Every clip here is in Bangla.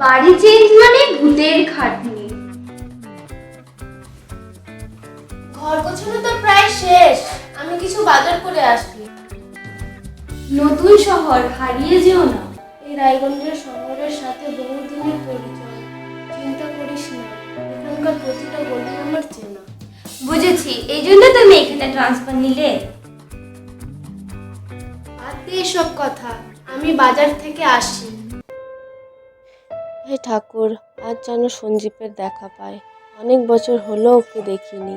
বাড়ি চেঞ্জ মানে ভূতের খাটনি। ঘর গোছানো তো প্রায় শেষ, আমি কিছু বাজার করে আসি। নতুন শহর, হারিয়ে যেও না। এই রায়গঞ্জের শহরের সাথে বহুদিনের পরিচয়, চিন্তা করিস না, এখানকার প্রতিটা গলি আমার চেনা। বুঝেছি, এই জন্য তুমি এখানে ট্রান্সফার নিলে। বাদ দে এসব কথা, আমি বাজার থেকে আসি। হে ঠাকুর, আজ যেন সঞ্জীবের দেখা পায়, অনেক বছর হলো ওকে দেখিনি।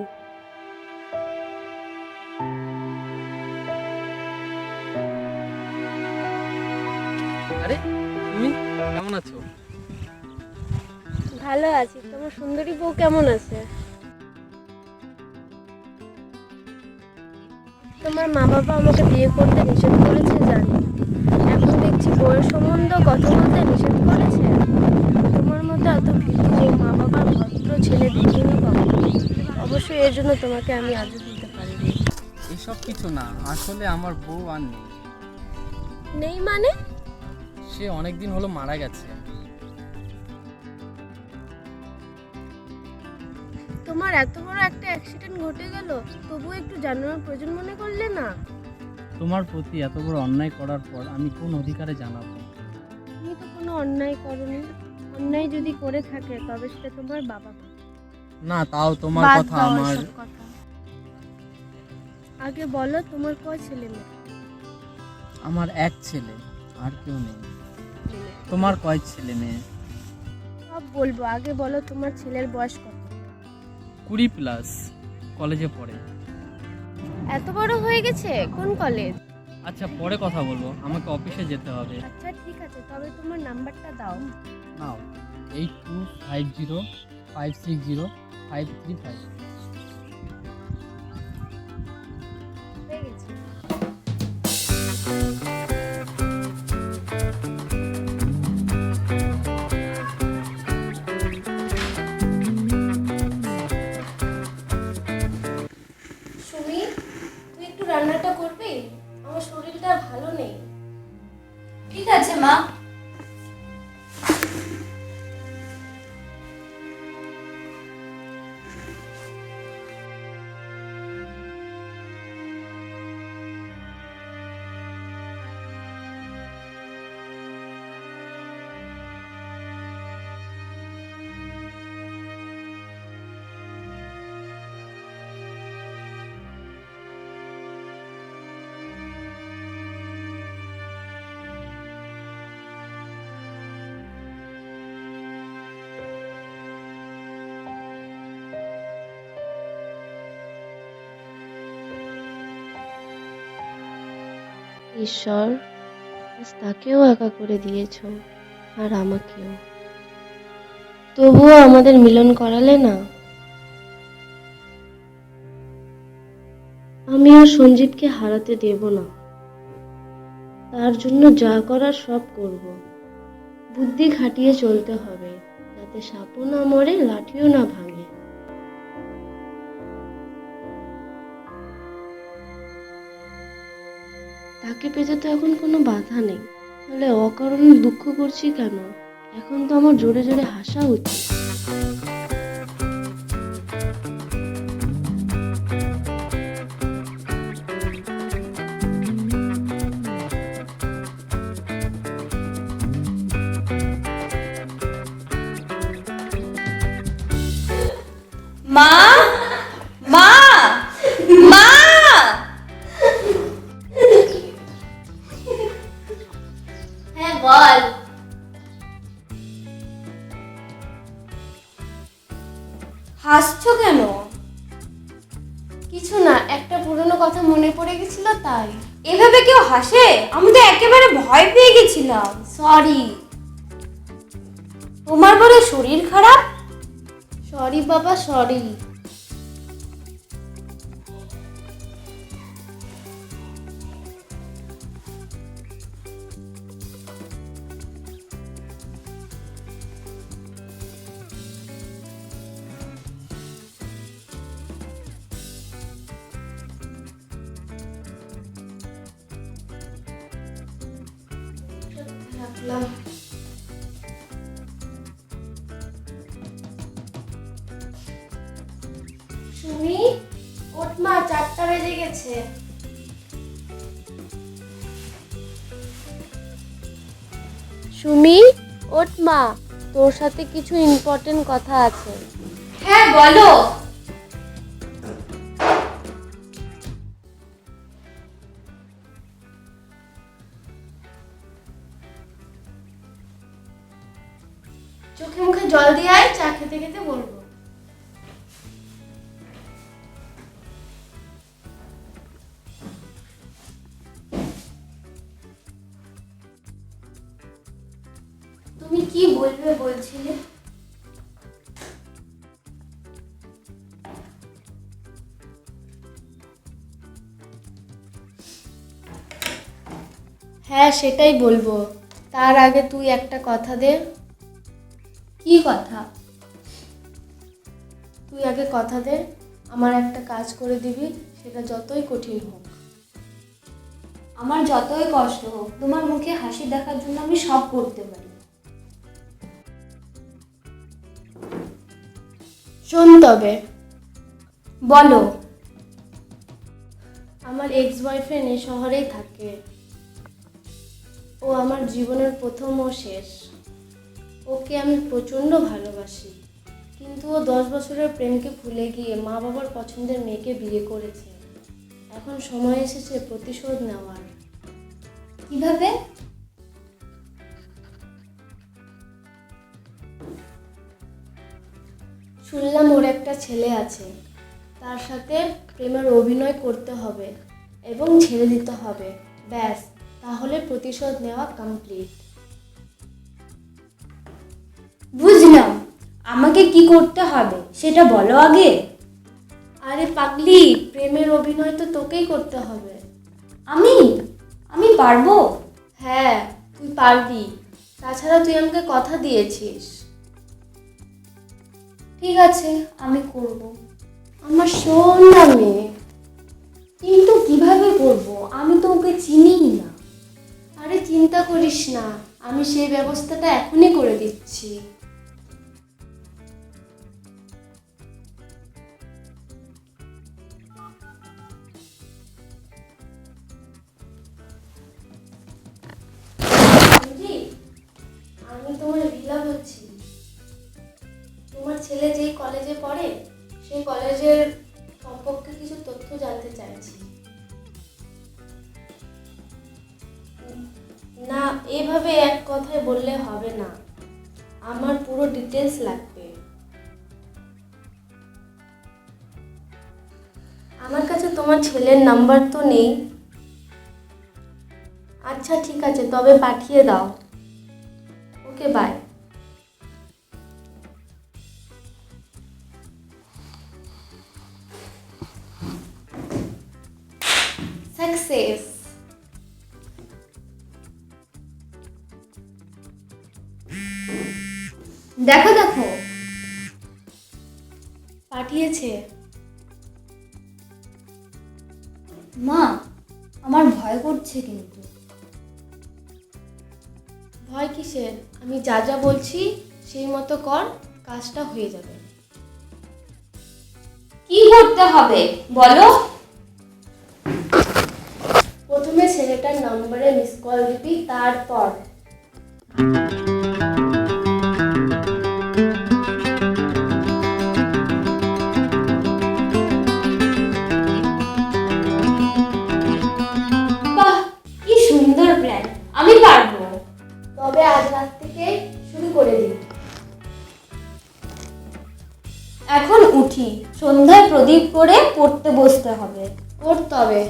আরে তুমি কেমন আছো? ভালো আছি, তোমার সুন্দরী বউ কেমন আছে? তোমার মা বাবা আমাকে বিয়ে করতে নিষেধ করেছে জানি, এখন দেখছি বউয়ের সম্বন্ধ কথা বলতে নিষেধ করেছে। তোমার মতো এত ভীতু মা বাবার ভদ্র ছেলে দেখিনি কখনো। অবশ্যই এর জন্য তোমাকে আমি আজও দিতে পারিনি। এসব কিছু না, আসলে আমার বউ আর নেই। নেই মানে? সে অনেকদিন হলো মারা গেছে। তোমার এত বড় একটা অ্যাক্সিডেন্ট ঘটে গেল, তবুও একটু জানানোর প্রয়োজন মনে করলে না? তোমার প্রতি এত বড় অন্যায় করার পর আমি কোন অধিকারে জানাবো? তুমি তো কোনো অন্যায় করনি, অন্যায় যদি করে থাকে তবে সেটা তোমার বাবা মা। না, তাও তোমার বাদ কথা দাও আমার। এসব কথা। আগে বলো তোমার কয় ছেলে মেয়ে? আমার এক ছেলে, আর কেউ নেই। তোমার কয় ছেলে মেয়ে? সব বলবো, আগে বলো তোমার ছেলের বয়স কত? 20+, কলেজে পড়ে। এত বড় হয়ে গেছে? কোন কলেজ? আচ্ছা, পরে কথা বলবো, আমাকে অফিসে যেতে হবে। আচ্ছা ঠিক আছে, তবে তোমার নাম্বারটা দাও। নাও, 8250560535। হয়ে গেছে। সুমি, তুই একটু রান্নাটা করবি? আমার শরীরটা ভালো নেই। ঠিক আছে মা। ঈশ্বর, আজ তাকেও একা করে দিয়েছ, আর আমাকেও। তবুও আমাদের মিলন করালে না। আমি আর সঞ্জীবকে হারাতে দেব না, তার জন্য যা করার সব করব। বুদ্ধি খাটিয়ে চলতে হবে, যাতে সাপও না মরে, লাঠিও না ভাঙে। তাকে পেতে তো এখন কোনো বাধা নেই, তাহলে অকারণে দুঃখ করছি কেন? এখন তো আমার জোরে জোরে হাসা উচিত। মা, মা, মা। হ্যাঁ বল। হাসছো কেন? কিছু না, একটা পুরনো কথা মনে পড়ে গেছিল তাই। এভাবে কেউ হাসে? আমি তো একেবারে ভয় পেয়ে গেছিলাম। সরি। তোমার বড় শরীর খারাপ? সরি বাবা, সরি। রাখলাম। গেছে। সুমি, ওঠ মা, তোর সাথে কিছু ইম্পর্টেন্ট কথা আছে। হ্যাঁ বলো। চোখে মুখে জল দিয়ে আয়, চা খেতে খেতে বলবো। তুমি কি বলবে বলছিলে? হ্যাঁ, সেটাই বলবো। তার আগে তুই একটা কথা দে। কি কথা? তুই আগে কথা দে, আমার একটা কাজ করে দিবি, সেটা যতই কঠিন হোক। আমার যতই কষ্ট হোক, তোমার মুখে হাসি দেখার জন্য আমি সব করতে পারি। শোন তবে, বলো। আমার এক্স বয়ফ্রেন্ড এই শহরেই থাকে। ও আমার জীবনের প্রথম ও শেষ। ওকে আমি প্রচণ্ড ভালোবাসি, কিন্তু ও 10 বছরের প্রেমকে ভুলে গিয়ে মা বাবার পছন্দের মেয়েকে বিয়ে করেছে। এখন সময় এসেছে প্রতিশোধ নেওয়ার। কিভাবে? শুনলাম ওর একটা ছেলে আছে, তার সাথে প্রেমের অভিনয় করতে হবে এবং ছেড়ে দিতে হবে, ব্যাস, তাহলে প্রতিশোধ নেওয়া কমপ্লিট। বুঝলাম, আমাকে কি করতে হবে সেটা বলো আগে। আরে পাগলি, প্রেমের অভিনয় তো তোকেই করতে হবে। আমি আমি পারবো? হ্যাঁ, তুই পারবি। তাছাড়া তুই আমাকে কথা দিয়েছিস। ঠিক আছে, আমি করব। আমার সোনা মেয়ে। কিন্তু কিভাবে করব? আমি তো ওকে চিনিই না। আরে চিন্তা করিস না, আমি সেই ব্যবস্থাটা এখনই করে দিচ্ছি। আমি তোমার রিলা বলছি। তোমার ছেলে যেই কলেজে পড়ে, সেই কলেজের সম্পর্কে কিছু তথ্য জানতে চাইছি। না, এভাবে এক কথায় বললে হবে না, আমার পুরো ডিটেলস লাগবে। আমার কাছে তোমার ছেলের নাম্বার তো নেই। আচ্ছা ঠিক আছে, তবে পাঠিয়ে দাও। ওকে, বাই। সাকসেস। দেখো দেখো, পাঠিয়েছে। মা আমার ভয় করছে কিন্তু। ভয় কিসের? আমি যা যা বলছি সেই মতো কর, কাজটা হয়ে যাবে। কি করতে হবে বলো? প্রথমে ছেলেটার নম্বরে মিস কল দিবি, তারপর বাহ, কি সুন্দর প্ল্যান, আমি পারবো। তবে আজ রাত থেকে শুরু করে দিই। এখন উঠি, সন্ধ্যায় প্রদীপ করে পড়তে বসতে হবে। ওর তবে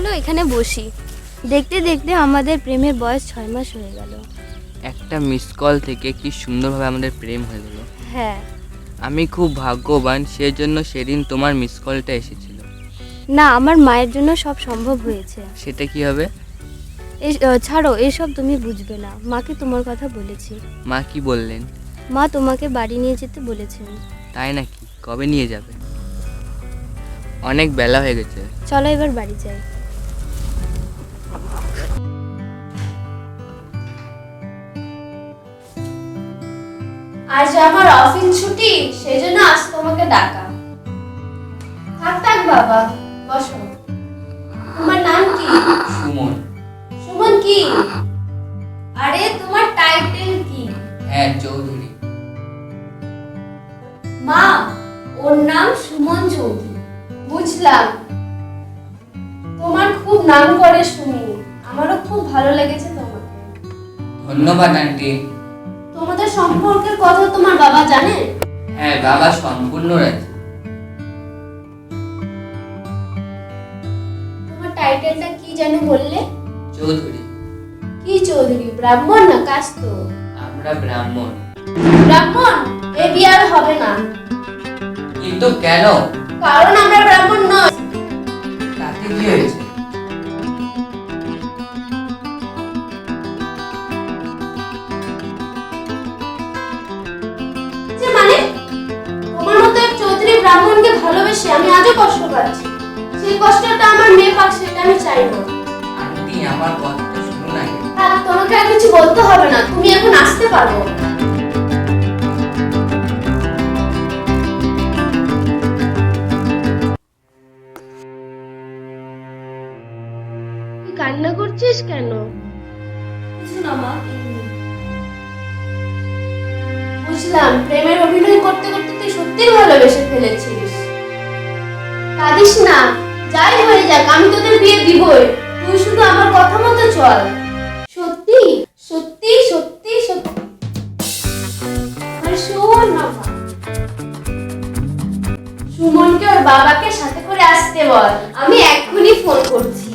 চলো এখানে বসি। দেখতে দেখতে আমাদের প্রেমের বয়স 6 মাস হয়ে গেল। একটা মিস কল থেকে কি সুন্দরভাবে আমাদের প্রেম হয়ে গেল। হ্যাঁ। আমি খুব ভাগ্যবান, সেজন্য সেদিন তোমার মিস কলটা এসেছিল। না, আমার মায়ের জন্য সব সম্ভব হয়েছে। সেটা কি হবে? ছাড়ো, এসব তুমি বুঝবে না। মাকে তোমার কথা বলেছি। মা কি বললেন? মা তোমাকে বাড়ি নিয়ে যেতে বলেছেন। তাই নাকি? কবে নিয়ে যাবে? অনেক বেলা হয়ে গেছে। চলো এবার বাড়ি যাই। আজ আমার অফিস ছুটি, সেজন্য আজ তোমাকে ডাকা। থাক থাক বাবা, বসো। তোমার নাম কি? সুমন। সুমন কি? আরে তোমার টাইটেল কি? হ্যাঁ, চৌধুরী। মা, ওর নাম সুমন চৌধুরী। বুঝলাম, তোমার খুব নাম করে শুনি। আমারও খুব ভালো লেগেছে তোমাকে। ধন্যবাদ আন্টি। তোমাদের সম্পর্কের কথা তোমার বাবা জানে? হ্যাঁ, বাবা সম্পূর্ণ রাজি। তোমার টাইটেলটা কি যেন বললে? চৌধুরী। কি চৌধুরী? ব্রাহ্মণ না কাস্ত? আমরা ব্রাহ্মণ। ব্রাহ্মণ? এ বিয়ে আর হবে না। কিন্তু কেন? কারণ আমরা ব্রাহ্মণ নই। তাতে কি হয়েছে? যে মানে তোমার মতো এক চৌধুরী ব্রাহ্মণকে ভালোবেসে আমি আজও কষ্ট পাচ্ছি। সেই কষ্টটা আমার মেয়ে পাক, সেটা আমি চাই না। আন্টি, আমার কথাটা শুনুন আগে। আর তোমাকে আর কিছু বলতে হবে না, তুমি এখন আসতে পারো। তুই কান্না করছিস কেন? কিছু না মা, এমনি। বুঝলাম, প্রেমের অভিনয় করতে করতে তুই সত্যিই ভালোবেসে ফেলেছিস। কাঁদিস না, যাই হয়ে যাক আমি তোদের বিয়ে দিবই। তুই শুধু আমার কথা মতো চল। সত্যি সত্যি সত্যি সত্যি। আর শোন বাবা, সুমনকে ওর বাবাকে সাথে করে আসতে বল। আমি এক্ষুনি ফোন করছি।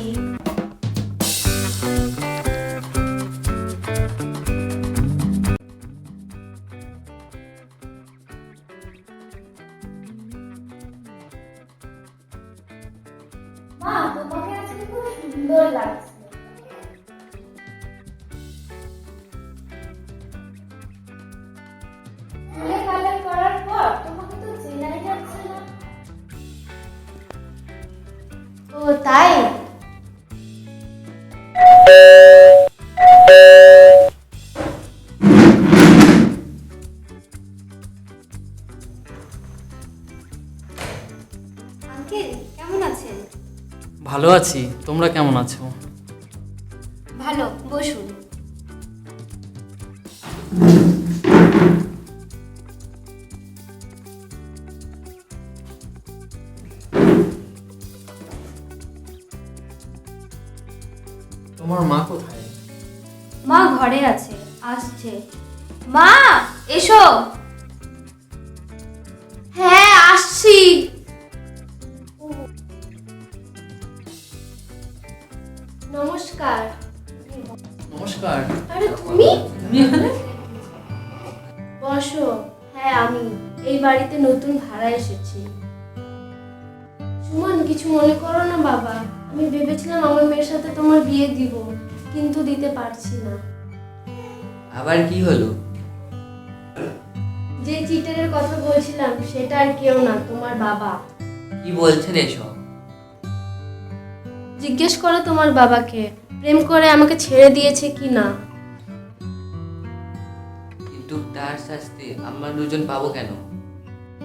মা, তোমাকে আজকে খুব সুন্দর লাগছে। চুলে কালার করার পর তোমাকে তো চেনাই যাচ্ছে না। ও তাই? আঙ্কেল, কেমন আছেন? ভালো আছি, তোমরা কেমন আছো? ভালো, বসুন। তোমার মা কোথায়? মা ঘরে আছে, আসছে। মা, এসো। হ্যাঁ, আসছি। নমস্কার। নমস্কার। আরে তুমি? তুমি এখানে? বসো। হ্যাঁ, আমি এই বাড়িতে নতুন ভাড়া এসেছি। সুমন, কিছু মনে করো না বাবা। আমি ভেবেছিলাম আমার মেয়ের সাথে তোমার বিয়ে দিব, কিন্তু দিতে পারছি না। আবার কি হলো? যে চিটারের কথা বলছিলাম সেটা আর কেউ না, তোমার বাবা। কি বলছেন এসব? জিজ্ঞেস করো তোমার বাবাকে, প্রেম করে আমাকে ছেড়ে দিয়েছে কি না। কিন্তু তার শাস্তি আমরা দুজন পাবো কেন?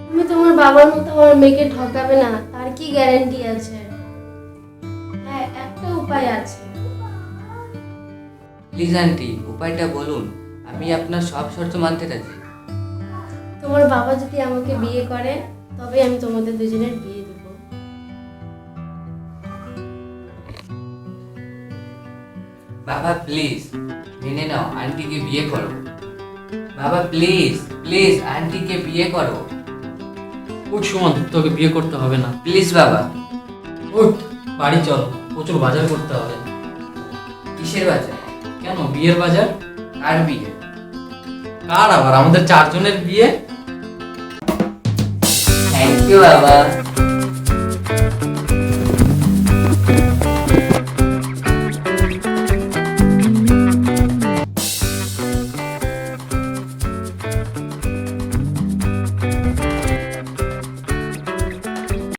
তুমি তোমার বাবার মতো আমার মেয়েকে ঠকাবে না, তার কি গ্যারান্টি আছে? হ্যাঁ, একটা উপায় আছে। প্লিজ আন্টি, উপায়টা বলুন। আমি আপনার সব শর্ত মানতে রাজি। তোমার বাবা যদি আমাকে বিয়ে করে, তবে আমি তোমাদের দুজনের বিয়ে দেব। বাবা প্লিজ মেনে নাও, আন্টিকে বিয়ে করো। বাবা প্লিজ প্লিজ আন্টিকে বিয়ে করো। উঠ সুমন, তোকে বিয়ে করতে হবে না। প্লিজ বাবা। উঠ, বাড়ি চল। প্রচুর বাজার করতে হবে। কিসের বাজার? কেন, বিয়ের বাজার। কার বিয়ে? কার আবার? আমাদের 4 জনের বিয়ে। থ্যাংক ইউ বাবা।